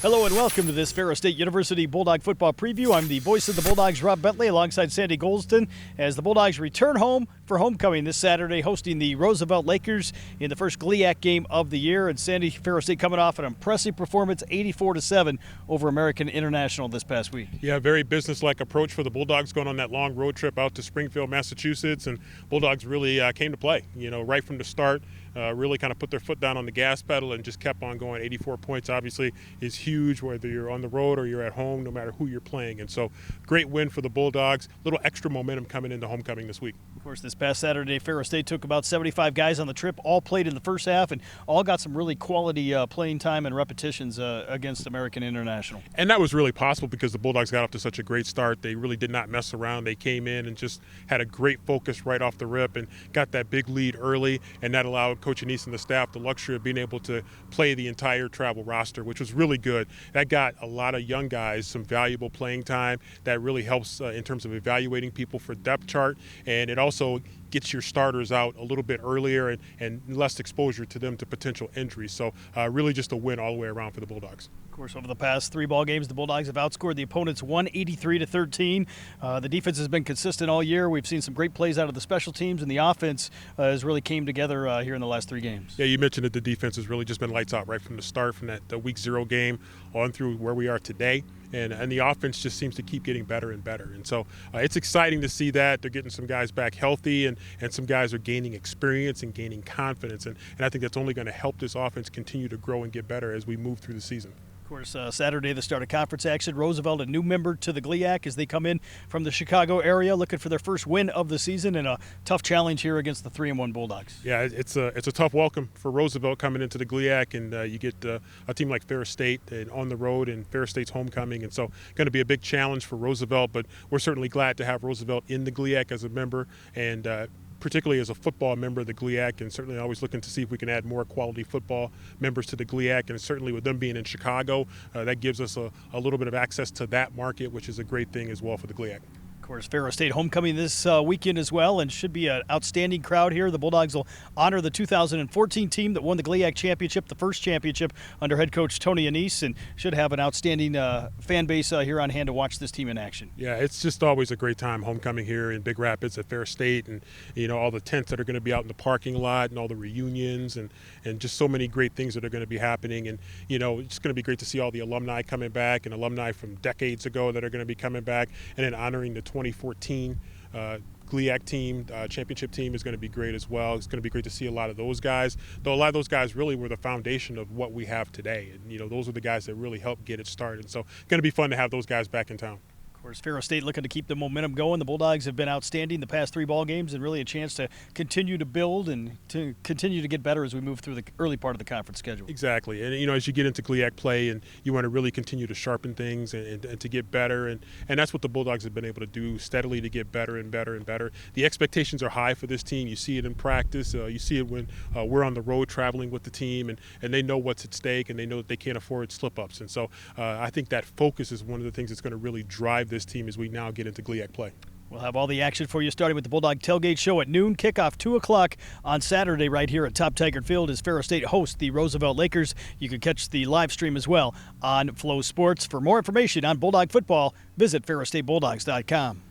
Hello and welcome to this Ferris State University Bulldog football preview. I'm the voice of the Bulldogs, Rob Bentley, alongside Sandy Gholston, as the Bulldogs return home for homecoming this Saturday, hosting the Roosevelt Lakers in the first GLIAC game of the year. And Sandy, Ferris State coming off an impressive performance, 84-7 over American International this past week. Yeah, very business-like approach for the Bulldogs, going on that long road trip out to Springfield, Massachusetts, and Bulldogs really came to play. You know, right from the start. Really kind of put their foot down on the gas pedal and just kept on going. 84 points obviously is huge, whether you're on the road or you're at home, no matter who you're playing. And so great win for the Bulldogs. A little extra momentum coming into homecoming this week. Of course, this past Saturday, Ferris State took about 75 guys on the trip, all played in the first half, and all got some really quality playing time and repetitions against American International. And that was really possible because the Bulldogs got off to such a great start. They really did not mess around. They came in and just had a great focus right off the rip and got that big lead early, and that allowed Coach Anise and the staff the luxury of being able to play the entire travel roster, which was really good. That got a lot of young guys some valuable playing time. That really helps in terms of evaluating people for depth chart, and it also gets your starters out a little bit earlier and less exposure to them to potential injuries. So really just a win all the way around for the Bulldogs. Of course, over the past three ball games, the Bulldogs have outscored the opponents 183-13. The defense has been consistent all year. We've seen some great plays out of the special teams, and the offense has really came together here in the last three games. Yeah, you mentioned that the defense has really just been lights out right from the start, from the week 0 game on through where we are today. And the offense just seems to keep getting better and better. And so it's exciting to see that. They're getting some guys back healthy, and some guys are gaining experience and gaining confidence. And I think that's only going to help this offense continue to grow and get better as we move through the season. Of course, Saturday, the start of conference action. Roosevelt, a new member to the GLIAC as they come in from the Chicago area, looking for their first win of the season, and a tough challenge here against the 3-1 Bulldogs. Yeah, it's a tough welcome for Roosevelt coming into the GLIAC, and you get a team like Ferris State and on the road, and Ferris State's homecoming, and so going to be a big challenge for Roosevelt. But we're certainly glad to have Roosevelt in the GLIAC as a member, and particularly as a football member of the GLIAC, and certainly always looking to see if we can add more quality football members to the GLIAC. And certainly with them being in Chicago, that gives us a little bit of access to that market, which is a great thing as well for the GLIAC. Of course, Ferris State homecoming this weekend as well, and should be an outstanding crowd here. The Bulldogs will honor the 2014 team that won the GLIAC championship, the first championship under head coach Tony Anise, and should have an outstanding fan base here on hand to watch this team in action. Yeah, it's just always a great time homecoming here in Big Rapids at Ferris State, and all the tents that are going to be out in the parking lot, and all the reunions, and just so many great things that are going to be happening. And it's going to be great to see all the alumni coming back, and alumni from decades ago that are going to be coming back, and then honoring the 2014 GLIAC team, championship team is going to be great as well. It's going to be great to see a lot of those guys, though a lot of those guys really were the foundation of what we have today. And those are the guys that really helped get it started. So it's going to be fun to have those guys back in town. Of course, Ferris State looking to keep the momentum going. The Bulldogs have been outstanding the past three ball games, and really a chance to continue to build and to continue to get better as we move through the early part of the conference schedule. Exactly. And, as you get into GLIAC play, and you want to really continue to sharpen things and to get better, and that's what the Bulldogs have been able to do steadily, to get better and better and better. The expectations are high for this team. You see it in practice. You see it when we're on the road traveling with the team, and they know what's at stake, and they know that they can't afford slip-ups. And so I think that focus is one of the things that's going to really drive this team as we now get into GLIAC play. We'll have all the action for you starting with the Bulldog Tailgate Show at noon, kickoff 2 o'clock on Saturday right here at Top Taggart Field as Ferris State hosts the Roosevelt Lakers. You can catch the live stream as well on Flow Sports. For more information on Bulldog football, visit ferrisstatebulldogs.com.